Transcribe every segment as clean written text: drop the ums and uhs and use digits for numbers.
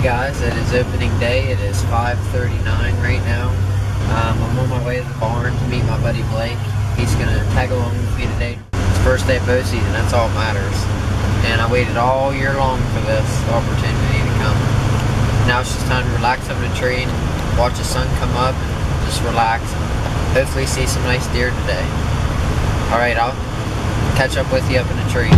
Guys, it is opening day. It is 5:39 right now. I'm on my way to the barn to meet my buddy Blake. He's going to tag along with me today. It's first day of bow season, that's all that matters. And I waited all year long for this opportunity to come. Now it's just time to relax under the tree and watch the sun come up and just relax and hopefully see some nice deer today. Alright, I'll catch up with you up in the tree.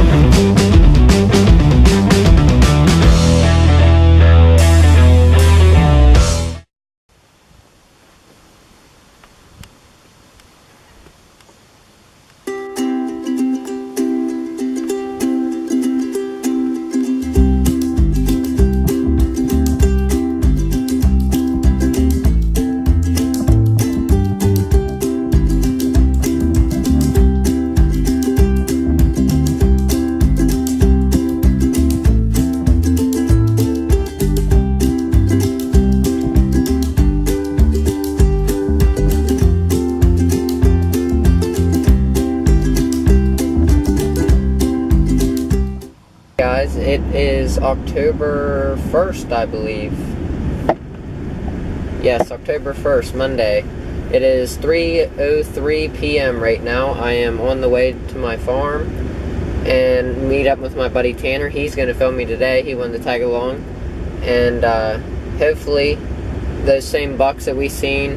Guys, it is October 1st, I believe. Yes, October 1st, Monday. It is 3:03 p.m. right now. I am on the way to my farm and meet up with my buddy Tanner. He's going to film me today. He wanted to tag along. And hopefully those same bucks that we seen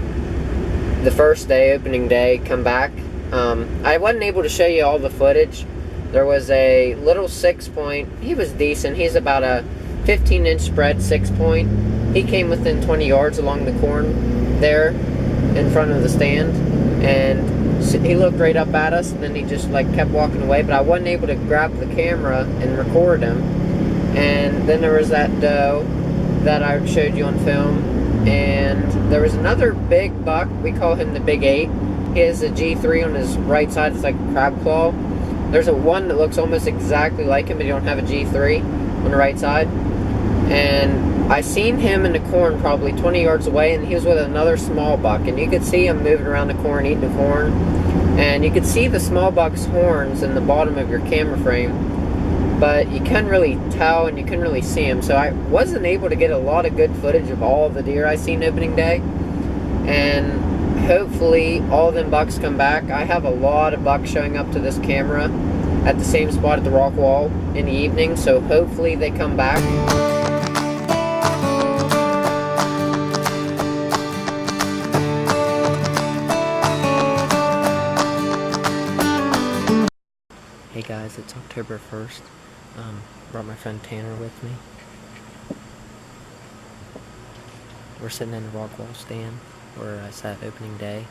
the first day, opening day, come back. I wasn't able to show you all the footage. There was a little 6-point. He was decent. He's about a 15-inch spread 6-point. He came within 20 yards along the corn there in front of the stand. And he looked right up at us, and then he just like kept walking away. But I wasn't able to grab the camera and record him. And then there was that doe that I showed you on film. And there was another big buck. We call him the Big 8. He has a G3 on his right side. It's like a crab claw. There's a one that looks almost exactly like him, but he don't have a G3 on the right side. And I seen him in the corn probably 20 yards away, and he was with another small buck. And you could see him moving around the corn, eating the corn. And you could see the small buck's horns in the bottom of your camera frame, but you couldn't really tell and you couldn't really see him. So I wasn't able to get a lot of good footage of all of the deer I seen opening day. And hopefully all of them bucks come back. I have a lot of bucks showing up to this camera at the same spot at the rock wall in the evening, so hopefully they come back. Hey guys, it's October 1st. Brought my friend Tanner with me. We're sitting in the rock wall stand where I sat opening day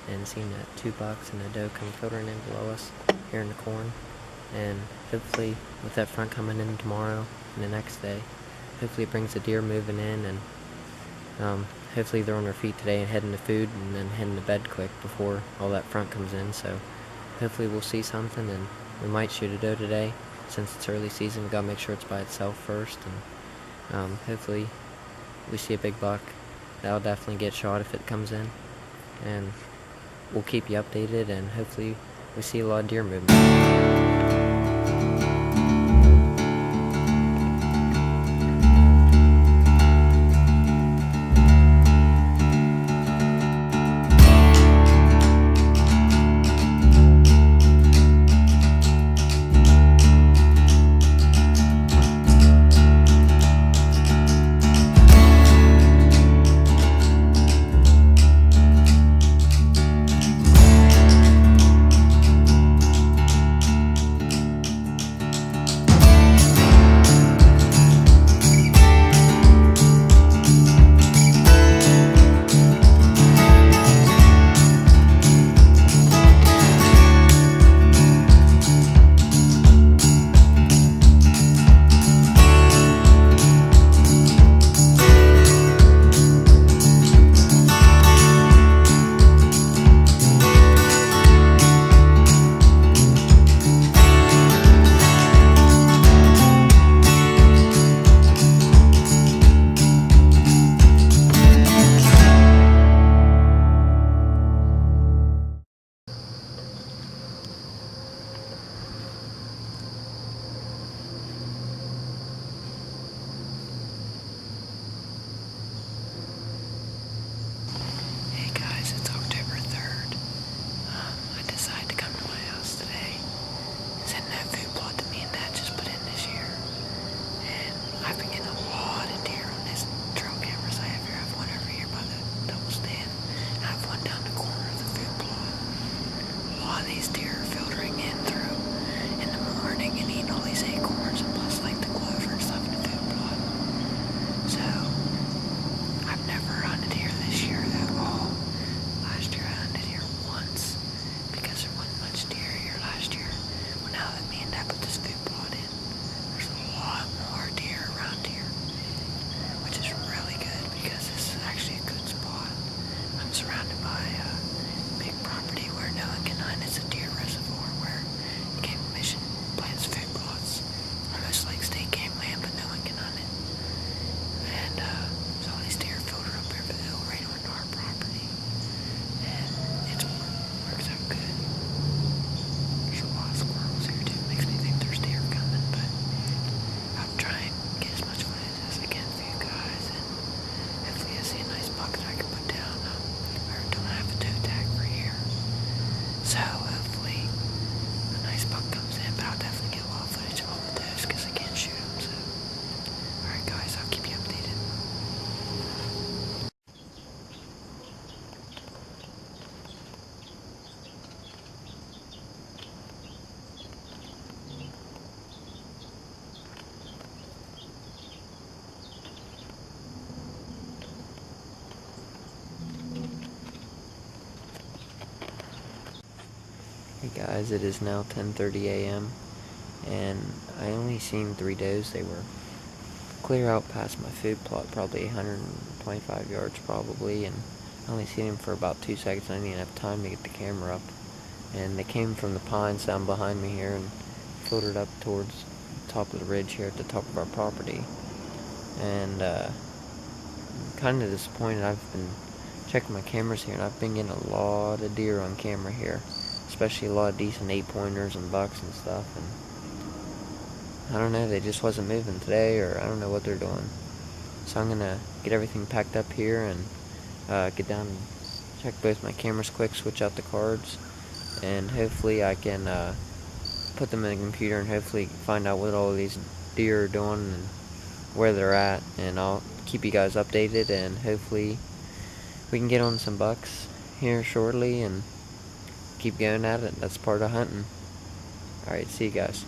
and seen that 2 bucks and a doe come filtering in below us here in the corn. And hopefully with that front coming in tomorrow and the next day, hopefully it brings the deer moving in, and hopefully they're on their feet today and heading to food and then heading to bed quick before all that front comes in. So hopefully we'll see something, and we might shoot a doe today. Since it's early season, we gotta make sure it's by itself first, and hopefully we see a big buck. That'll definitely get shot if it comes in, and we'll keep you updated, and hopefully we see a lot of deer movement. Hey guys, it is now 10:30 a.m. and I only seen 3 does. They were clear out past my food plot, probably 125 yards probably, and I only seen them for about 2 seconds. I didn't even have time to get the camera up. And they came from the pines down behind me here and floated up towards the top of the ridge here at the top of our property. And I'm kind of disappointed. I've been checking my cameras here and I've been getting a lot of deer on camera here, especially a lot of decent 8-pointers and bucks and stuff. And I don't know, they just wasn't moving today, or I don't know what they're doing. So I'm gonna get everything packed up here and get down and check both my cameras quick, switch out the cards, and hopefully I can put them in the computer and hopefully find out what all these deer are doing and where they're at, and I'll keep you guys updated, and hopefully we can get on some bucks here shortly and keep going at it. That's part of hunting. Alright, see you guys.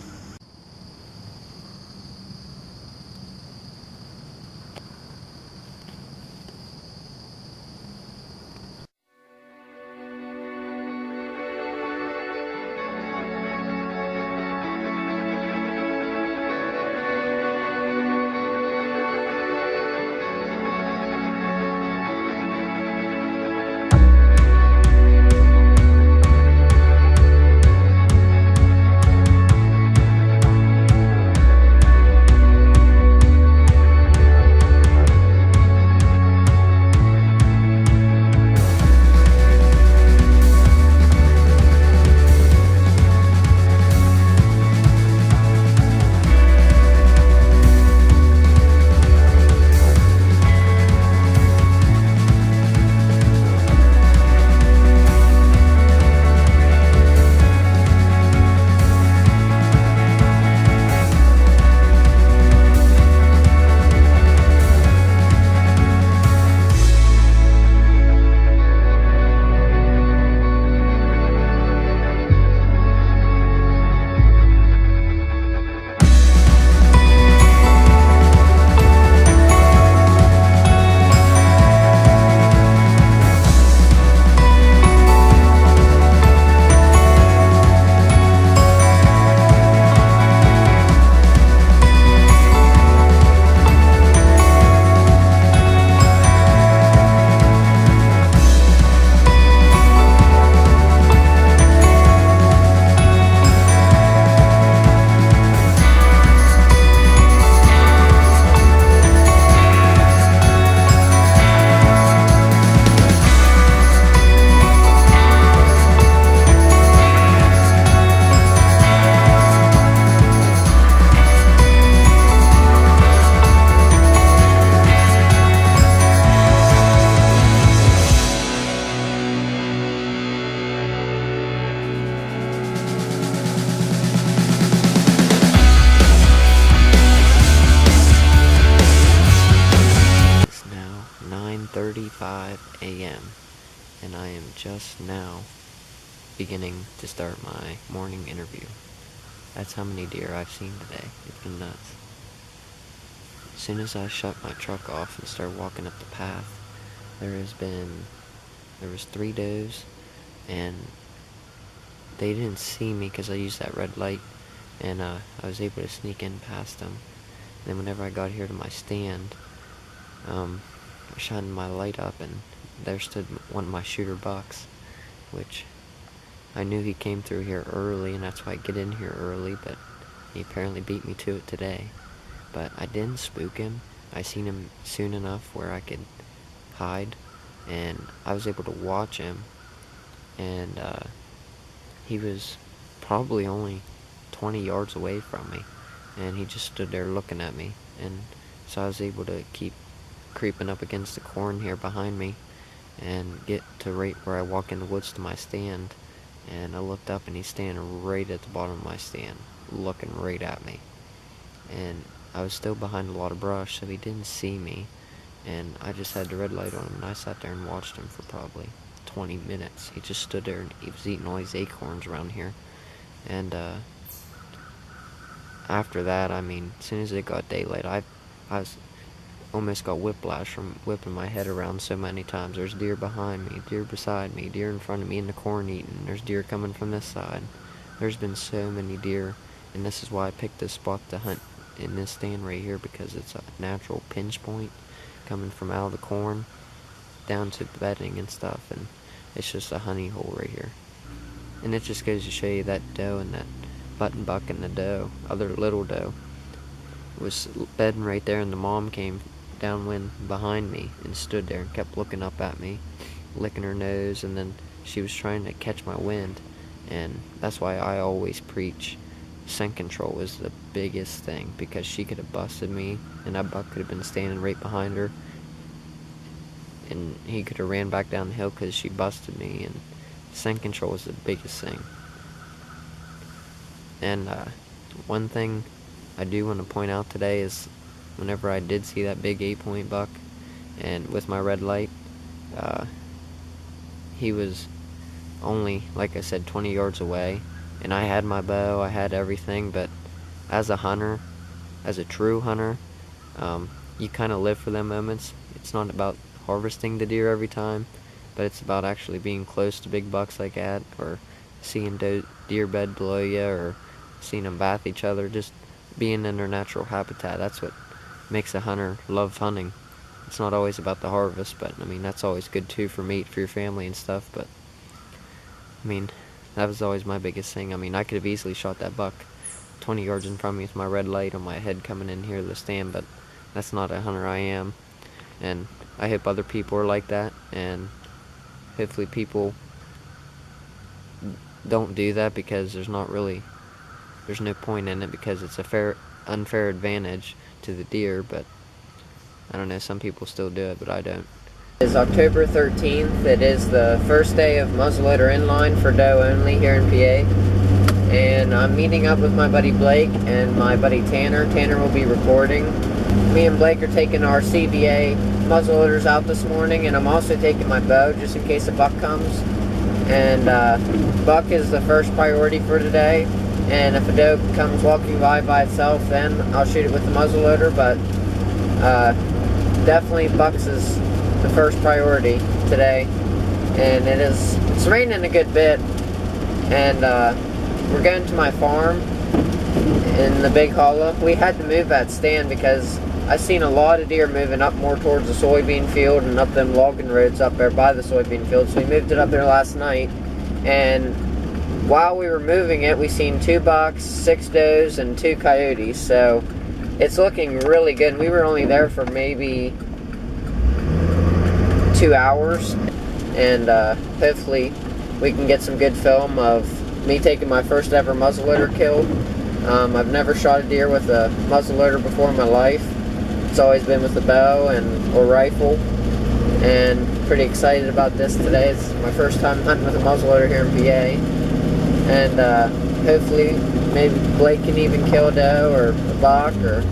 It's now 9:35 a.m. and I am just now beginning to start my morning interview. That's how many deer I've seen today. It's been nuts. As soon as I shut my truck off and started walking up the path, there was 3 does, and they didn't see me because I used that red light, and I was able to sneak in past them. And then whenever I got here to my stand, I shined my light up, and there stood one of my shooter bucks, which I knew he came through here early, and that's why I get in here early, but he apparently beat me to it today. But I didn't spook him. I seen him soon enough where I could hide, and I was able to watch him, and he was probably only 20 yards away from me, and he just stood there looking at me, and so I was able to keep creeping up against the corn here behind me and get to right where I walk in the woods to my stand, and I looked up and he's standing right at the bottom of my stand looking right at me, and I was still behind a lot of brush, so he didn't see me, and I just had the red light on him, and I sat there and watched him for probably 20 minutes. He just stood there and he was eating all these acorns around here, and after that, I mean, as soon as it got daylight, I was almost got whiplash from whipping my head around so many times. There's deer behind me, deer beside me, deer in front of me in the corn eating. There's deer coming from this side. There's been so many deer, and this is why I picked this spot to hunt in this stand right here, because it's a natural pinch point coming from out of the corn down to the bedding and stuff, and it's just a honey hole right here. And it just goes to show you that doe and that button buck and the doe, other little doe, was bedding right there, and the mom came downwind behind me and stood there and kept looking up at me, licking her nose, and then she was trying to catch my wind. And that's why I always preach scent control is the biggest thing, because she could have busted me and that buck could have been standing right behind her, and he could have ran back down the hill because she busted me. And scent control is the biggest thing. And one thing I do want to point out today is whenever I did see that big 8-point buck, and with my red light, he was only, like I said, 20 yards away, and I had my bow, I had everything, but as a hunter, as a true hunter, you kind of live for them moments. It's not about harvesting the deer every time, but it's about actually being close to big bucks like that, or seeing deer bed below you, or seeing them bath each other, just being in their natural habitat. That's what makes a hunter love hunting. It's not always about the harvest, but I mean, that's always good too for meat, for your family and stuff, but I mean, that was always my biggest thing. I mean, I could have easily shot that buck 20 yards in front of me with my red light on my head coming in here to the stand, but that's not a hunter I am. And I hope other people are like that, and hopefully people don't do that, because there's no point in it, because it's a unfair advantage to the deer. But I don't know, some people still do it, but I don't. It's October 13th. It is the first day of muzzleloader inline for doe only here in PA. And I'm meeting up with my buddy Blake and my buddy Tanner. Tanner will be recording. Me and Blake are taking our CBA muzzleloaders out this morning, and I'm also taking my bow just in case a buck comes. And buck is the first priority for today. And if a doe comes walking by itself, then I'll shoot it with the muzzleloader. But definitely bucks is the first priority today. And it's raining a good bit, and we're going to my farm in the big hollow. We had to move that stand because I seen a lot of deer moving up more towards the soybean field and up them logging roads up there by the soybean field. So we moved it up there last night, and while we were moving it, we seen 2 bucks, 6 does, and 2 coyotes. So it's looking really good. We were only there for maybe 2 hours, and hopefully we can get some good film of me taking my first ever muzzleloader kill. I've never shot a deer with a muzzleloader before in my life. It's always been with a bow or rifle, and pretty excited about this today. It's my first time hunting with a muzzleloader here in PA, and hopefully maybe Blake can even kill a doe or a buck, or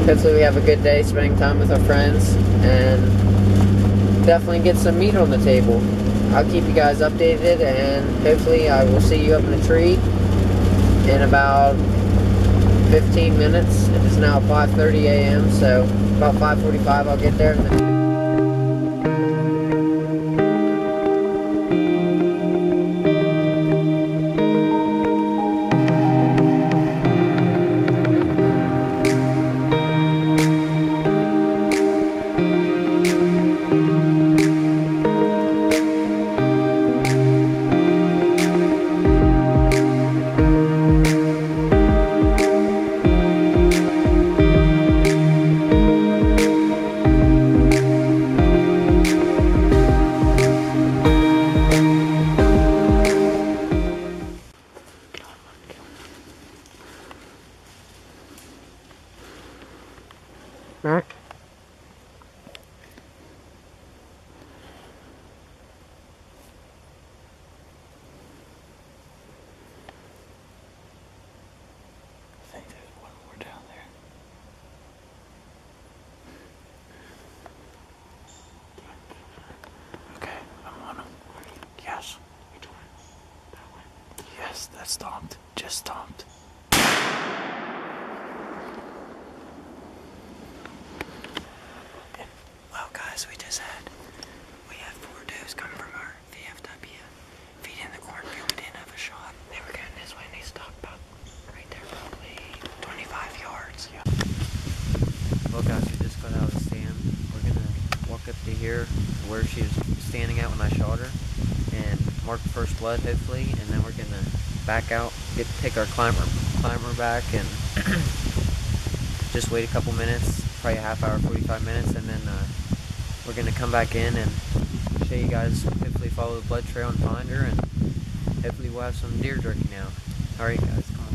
hopefully we have a good day spending time with our friends, and definitely get some meat on the table. I'll keep you guys updated, and hopefully I will see you up in the tree in about 15 minutes. It is now 5:30 a.m., so about 5:45 I'll get there. Alright. I think there's one more down there. Okay, I'm on him. Yes. Yes, that stomped. Just stomped. where she was standing at when I shot her, and mark the first blood hopefully, and then we're gonna back out, take our climber back, and just wait a couple minutes, probably a half hour, 45 minutes, and then we're gonna come back in and show you guys, hopefully follow the blood trail and find her, and hopefully we'll have some deer jerky now. Alright guys, come on.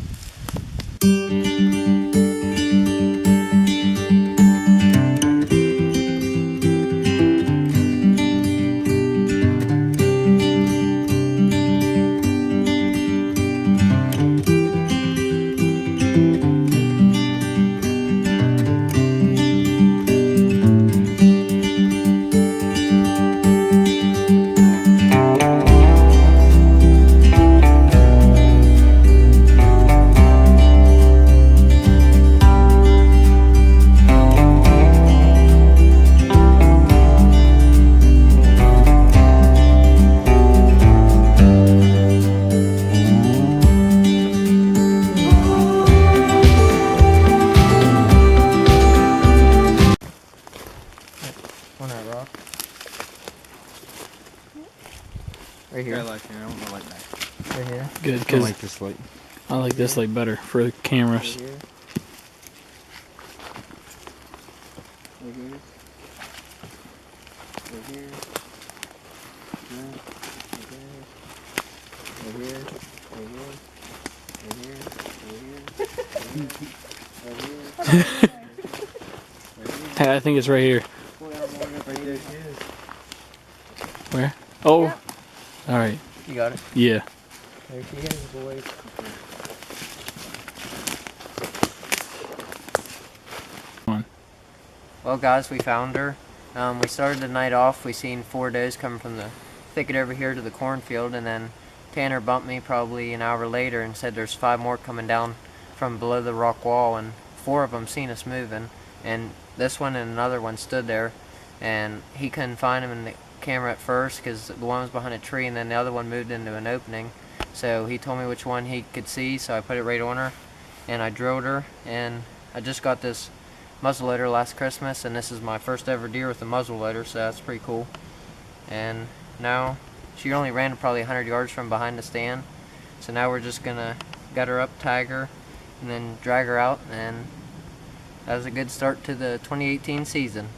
On that rock. Right here. I like it. I want my light back. Right here. Good, I because like this light. I like this light better for the cameras. Right here. Right here. Right here. Right here. Right here. Right here. Right here. Hey, I think it's right here. Where? Oh. Yep. All right. You got it? Yeah. There she is, boys. Come on. Well guys, we found her. We started the night off, we seen 4 does coming from the thicket over here to the cornfield, and then Tanner bumped me probably an hour later and said there's 5 more coming down from below the rock wall, and 4 of them seen us moving, and this one and another one stood there, and he couldn't find him in the camera at first because the one was behind a tree, and then the other one moved into an opening. So he told me which one he could see, so I put it right on her, and I drilled her. And I just got this muzzleloader last Christmas, and this is my first ever deer with a muzzleloader, so that's pretty cool. And now she only ran probably 100 yards from behind the stand, so now we're just gonna gut her up, tag her, and then drag her out, and that was a good start to the 2018 season.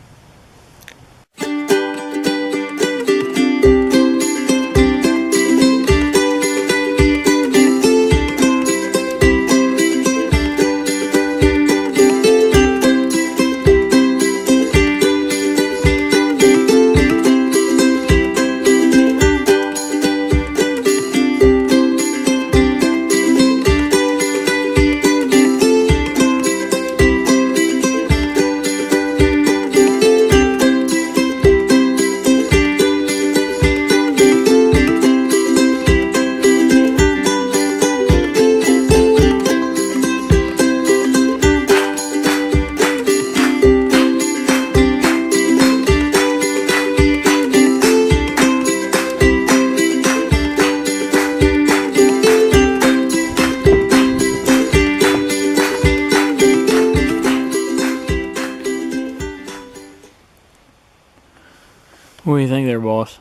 What do you think there, boss?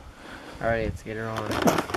Alright, let's get her on.